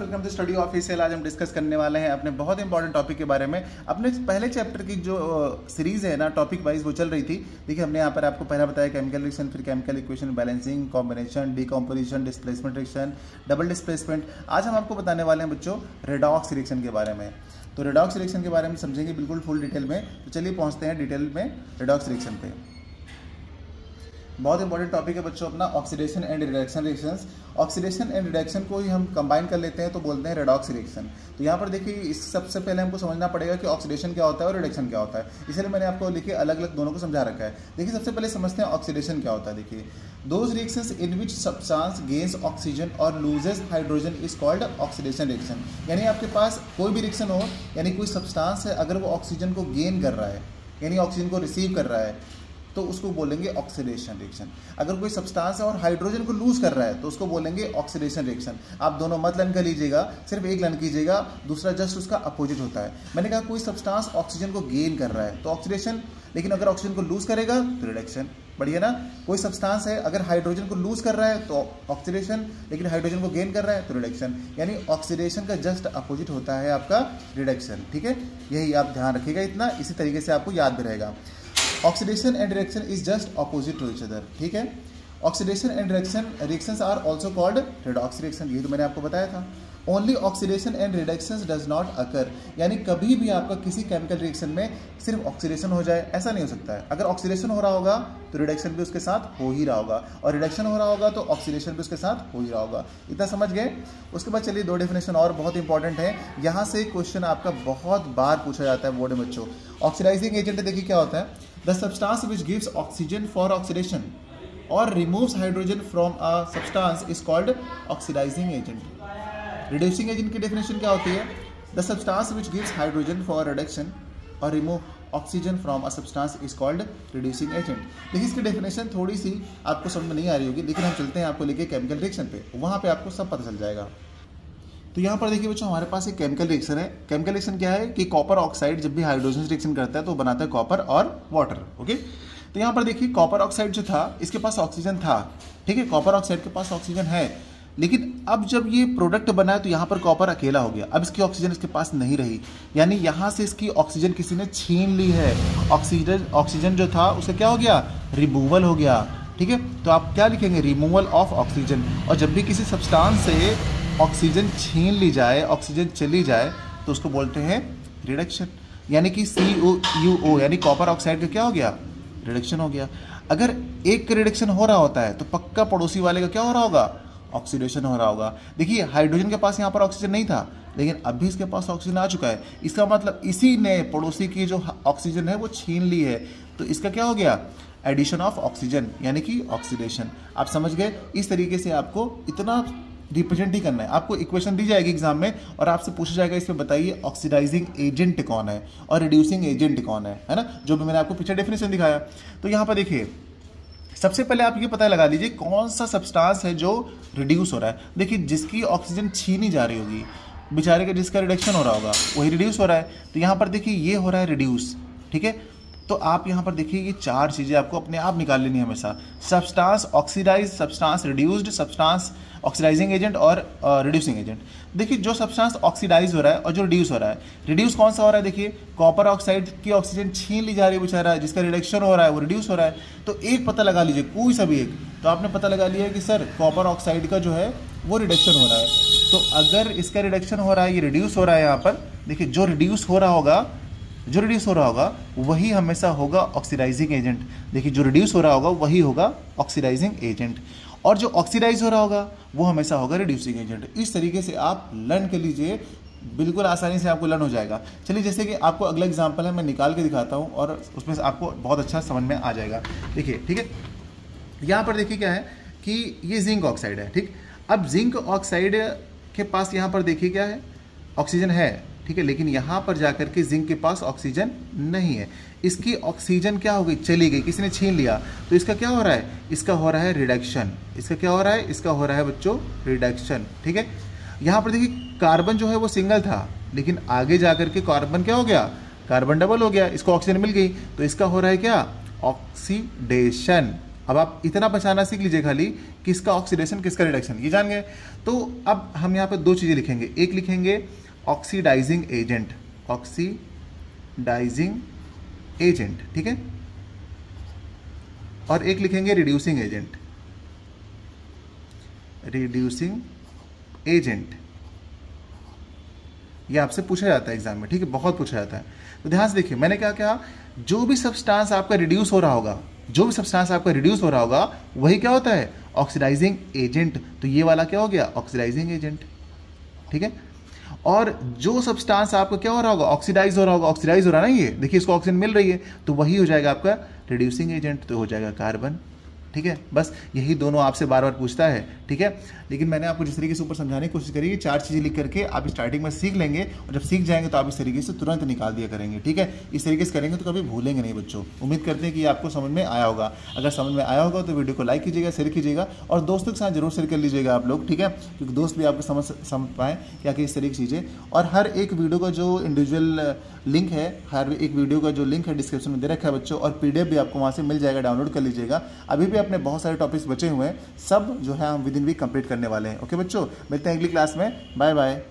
Welcome to study official. आज हम discuss करने वाले हैं अपने बहुत इंपॉर्टेंट टॉपिक के बारे में। अपने पहले चैप्टर की जो सीरीज है ना टॉपिक वाइज वो चल रही थी। देखिए हमने यहाँ पर आपको पहला बताया केमिकल रिएक्शन, फिर chemical equation, balancing, combination, decomposition, displacement reaction, double displacement. आज हम आपको बताने वाले हैं बच्चों रेडॉक्स रिएक्शन के बारे में। तो रेडॉक्स रिएक्शन के बारे में समझेंगे बिल्कुल फुल डिटेल में। तो चलिए पहुँचते हैं डिटेल में रेडॉक्स रिएक्शन पे। बहुत इंपॉर्टेंट टॉपिक है बच्चों अपना oxidation and reduction reactions. Oxidation and reduction को ही हम कंबाइन कर लेते हैं तो बोलते हैं रेडॉक्स रिएक्शन। तो यहाँ पर देखिए इस सबसे पहले हमको समझना पड़ेगा कि ऑक्सीडेशन क्या होता है और रिडक्शन क्या होता है। इसलिए मैंने आपको लिखे अलग अलग दोनों को समझा रखा है। देखिए सबसे पहले समझते हैं ऑक्सीडेशन क्या होता है। देखिए those reactions in which substance gains oxygen और loses hydrogen is called oxidation reaction. यानी आपके पास कोई भी रिएक्शन हो, यानी कोई सब्सटेंस है अगर वो ऑक्सीजन को गेन कर रहा है यानी ऑक्सीजन को रिसीव कर रहा है तो उसको बोलेंगे ऑक्सीडेशन रिएक्शन। अगर कोई सब्सटेंस है और हाइड्रोजन को लूज कर रहा है तो उसको बोलेंगे ऑक्सीडेशन रिएक्शन। आप दोनों मत लर्न कर लीजिएगा, सिर्फ एक लर्न कीजिएगा, दूसरा जस्ट उसका अपोजिट होता है। मैंने कहा कोई सब्सटेंस ऑक्सीजन को गेन कर रहा है तो ऑक्सीडेशन, लेकिन अगर ऑक्सीजन को लूज करेगा तो रिडक्शन। बढ़िया ना। कोई सब्सटेंस है अगर हाइड्रोजन को लूज कर रहा है तो ऑक्सीडेशन, लेकिन हाइड्रोजन को गेन कर रहा है तो रिडक्शन। यानी ऑक्सीडेशन का जस्ट अपोजिट होता है आपका रिडक्शन। ठीक है, यही आप ध्यान रखिएगा, इतना इसी तरीके से आपको याद भी रहेगा। Oxidation and reaction is just opposite to each other. ठीक है, oxidation and reactions are also called redox reaction. ये तो मैंने आपको बताया था। Only oxidation and reductions does not occur, यानी कभी भी आपका किसी केमिकल रिएक्शन में सिर्फ ऑक्सीडेशन हो जाए ऐसा नहीं हो सकता है। अगर ऑक्सीडेशन हो रहा होगा तो रिडक्शन भी उसके साथ हो ही रहा होगा, और रिडक्शन हो रहा होगा तो ऑक्सीडेशन भी उसके साथ हो ही रहा होगा। इतना समझ गए। उसके बाद चलिए दो डेफिनेशन और बहुत इंपॉर्टेंट है। यहाँ से क्वेश्चन आपका बहुत बार पूछा जाता है बोर्ड में बच्चों। ऑक्सीडाइजिंग एजेंट देखिए क्या होता है। The substance which gives oxygen for oxidation और removes hydrogen from a substance is called oxidising agent. Reducing agent की डेफिनेशन क्या होती है। The substance which gives hydrogen for reduction और remove oxygen from a substance is called reducing agent. देखिए इसकी definition थोड़ी सी आपको समझ में नहीं आ रही होगी, लेकिन हम चलते हैं आपको लेके केमिकल रिएक्शन पे, वहाँ पे आपको सब पता चल जाएगा। तो यहाँ पर देखिए बच्चों हमारे पास एक केमिकल रिएक्शन है। केमिकल रिएक्शन क्या है कि कॉपर ऑक्साइड जब भी हाइड्रोजन रिएक्शन करता है तो बनाता है कॉपर और वाटर। ओके, तो यहाँ पर देखिए कॉपर ऑक्साइड जो था इसके पास ऑक्सीजन था। ठीक है, कॉपर ऑक्साइड के पास ऑक्सीजन है, लेकिन अब जब ये प्रोडक्ट बना है तो यहाँ पर कॉपर अकेला हो गया। अब इसकी ऑक्सीजन इसके पास नहीं रही, यानी यहाँ से इसकी ऑक्सीजन किसी ने छीन ली है। ऑक्सीजन जो था उसका क्या हो गया, रिमूवल हो गया। ठीक है, तो आप क्या लिखेंगे, रिमूवल ऑफ ऑक्सीजन। और जब भी किसी सब्सटेंस से ऑक्सीजन छीन ली जाए, ऑक्सीजन चली जाए, तो उसको बोलते हैं रिडक्शन। यानी कि CuO यानी कॉपर ऑक्साइड का क्या हो गया, रिडक्शन हो गया। अगर एक का रिडक्शन हो रहा होता है तो पक्का पड़ोसी वाले का क्या हो रहा होगा, ऑक्सीडेशन हो रहा होगा। देखिए हाइड्रोजन के पास यहाँ पर ऑक्सीजन नहीं था, लेकिन अभी इसके पास ऑक्सीजन आ चुका है। इसका मतलब इसी ने पड़ोसी की जो ऑक्सीजन है वो छीन ली है, तो इसका क्या हो गया, एडिशन ऑफ ऑक्सीजन यानी कि ऑक्सीडेशन। आप समझ गए। इस तरीके से आपको इतना रिप्रेजेंट ही करना है। आपको इक्वेशन दी जाएगी एग्जाम में और आपसे पूछा जाएगा इसमें बताइए ऑक्सीडाइजिंग एजेंट कौन है और रिड्यूसिंग एजेंट कौन है ना, जो भी मैंने आपको पीछे डेफिनेशन दिखाया। तो यहाँ पर देखिए सबसे पहले आप ये पता लगा लीजिए कौन सा सब्सटेंस है जो रिड्यूस हो रहा है। देखिए जिसकी ऑक्सीजन छीनी जा रही होगी, बेचारे का जिसका रिडक्शन हो रहा होगा वही रिड्यूस हो रहा है। तो यहाँ पर देखिए ये हो रहा है रिड्यूस। ठीक है, तो आप यहाँ पर देखिए ये चार चीज़ें आपको अपने आप निकाल लेनी है हमेशा। Substance oxidize, substance reduced, substance oxidizing agent और रिड्यूसिंग एजेंट। देखिए जो सब्सटेंस ऑक्सीडाइज हो रहा है और जो रिड्यूस हो रहा है, रिड्यूस कौन सा हो रहा है, देखिए कॉपर ऑक्साइड की ऑक्सीजन छीन ली जा रही है बेचारा, जिसका रिडक्शन हो रहा है वो रिड्यूस हो रहा है। तो एक पता लगा लीजिए, कोई सा भी एक। तो आपने पता लगा लिया कि सर कॉपर ऑक्साइड का जो है वो रिडक्शन हो रहा है। तो अगर इसका रिडक्शन हो रहा है, ये रिड्यूस हो रहा है, यहाँ पर देखिए जो रिड्यूस हो रहा होगा वही हमेशा होगा ऑक्सीडाइजिंग एजेंट। देखिए जो रिड्यूस हो रहा होगा वही होगा ऑक्सीडाइजिंग एजेंट, और जो ऑक्सीडाइज हो रहा होगा वो हमेशा होगा रिड्यूसिंग एजेंट। इस तरीके से आप लर्न कर लीजिए, बिल्कुल आसानी से आपको लर्न हो जाएगा। चलिए जैसे कि आपको अगला एग्जांपल है मैं निकाल के दिखाता हूँ और उसमें से आपको बहुत अच्छा समझ में आ जाएगा। देखिए ठीक है, यहाँ पर देखिए क्या है कि ये जिंक ऑक्साइड है। ठीक, अब जिंक ऑक्साइड के पास यहाँ पर देखिए क्या है, ऑक्सीजन है। ठीक है, लेकिन यहाँ पर जाकर के जिंक के पास ऑक्सीजन नहीं है। इसकी ऑक्सीजन क्या हो गई, चली गई, किसी ने छीन लिया। तो इसका क्या हो रहा है, इसका हो रहा है रिडक्शन। इसका क्या हो रहा है, इसका हो रहा है बच्चों रिडक्शन। ठीक है, यहाँ पर देखिए कार्बन जो है वो सिंगल था, लेकिन आगे जाकर के कार्बन क्या हो गया, कार्बन डबल हो गया, इसको ऑक्सीजन मिल गई, तो इसका हो रहा है क्या, ऑक्सीडेशन। अब आप इतना पहचाना सीख लीजिए खाली, किसका ऑक्सीडेशन किसका रिडक्शन, ये जान गए। तो अब हम यहाँ पे दो चीज़ें लिखेंगे, एक लिखेंगे ऑक्सीडाइजिंग एजेंट, ऑक्सीडाइजिंग एजेंट, ठीक है, और एक लिखेंगे रिड्यूसिंग एजेंट, रिड्यूसिंग एजेंट। ये आपसे पूछा जाता है एग्जाम में, ठीक है, बहुत पूछा जाता है। तो ध्यान से देखिए, मैंने क्या कहा, जो भी सब्सटेंस आपका रिड्यूस हो रहा होगा, जो भी सब्सटेंस आपका रिड्यूस हो रहा होगा वही क्या होता है, ऑक्सीडाइजिंग एजेंट। तो ये वाला क्या हो गया, ऑक्सीडाइजिंग एजेंट, ठीक है। और जो सब्सटेंस आपका क्या हो रहा होगा, ऑक्सीडाइज हो रहा होगा, ऑक्सीडाइज हो रहा है ना, ये देखिए इसको ऑक्सीजन मिल रही है, तो वही हो जाएगा आपका रिड्यूसिंग एजेंट, तो हो जाएगा कार्बन, ठीक है। बस यही दोनों आपसे बार बार पूछता है, ठीक है। लेकिन मैंने आपको जिस तरीके से ऊपर समझाने की कोशिश करी, 4 चीज़ें लिख करके आप स्टार्टिंग में सीख लेंगे, और जब सीख जाएंगे तो आप इस तरीके से तुरंत निकाल दिया करेंगे, ठीक है। इस तरीके से करेंगे तो कभी भूलेंगे नहीं बच्चों। उम्मीद करते हैं कि आपको समझ में आया होगा। अगर समझ में आया होगा तो वीडियो को लाइक कीजिएगा, शेयर कीजिएगा, और दोस्तों के साथ जरूर शेयर कर लीजिएगा आप लोग, ठीक है, क्योंकि दोस्त भी आपको समझ पाएँ क्या कि इस तरीके की चीज़ें। और हर एक वीडियो का जो इंडिविजुअल लिंक है, हर एक वीडियो का जो लिंक है डिस्क्रिप्शन में दे रखा है बच्चों, और PDF भी आपको वहाँ से मिल जाएगा, डाउनलोड कर लीजिएगा। अभी भी अपने बहुत सारे टॉपिक्स बचे हुए हैं, सब जो है हम विद इन वीक कंप्लीट करने वाले हैं। ओके बच्चों, मिलते हैं अगली क्लास में, बाय बाय।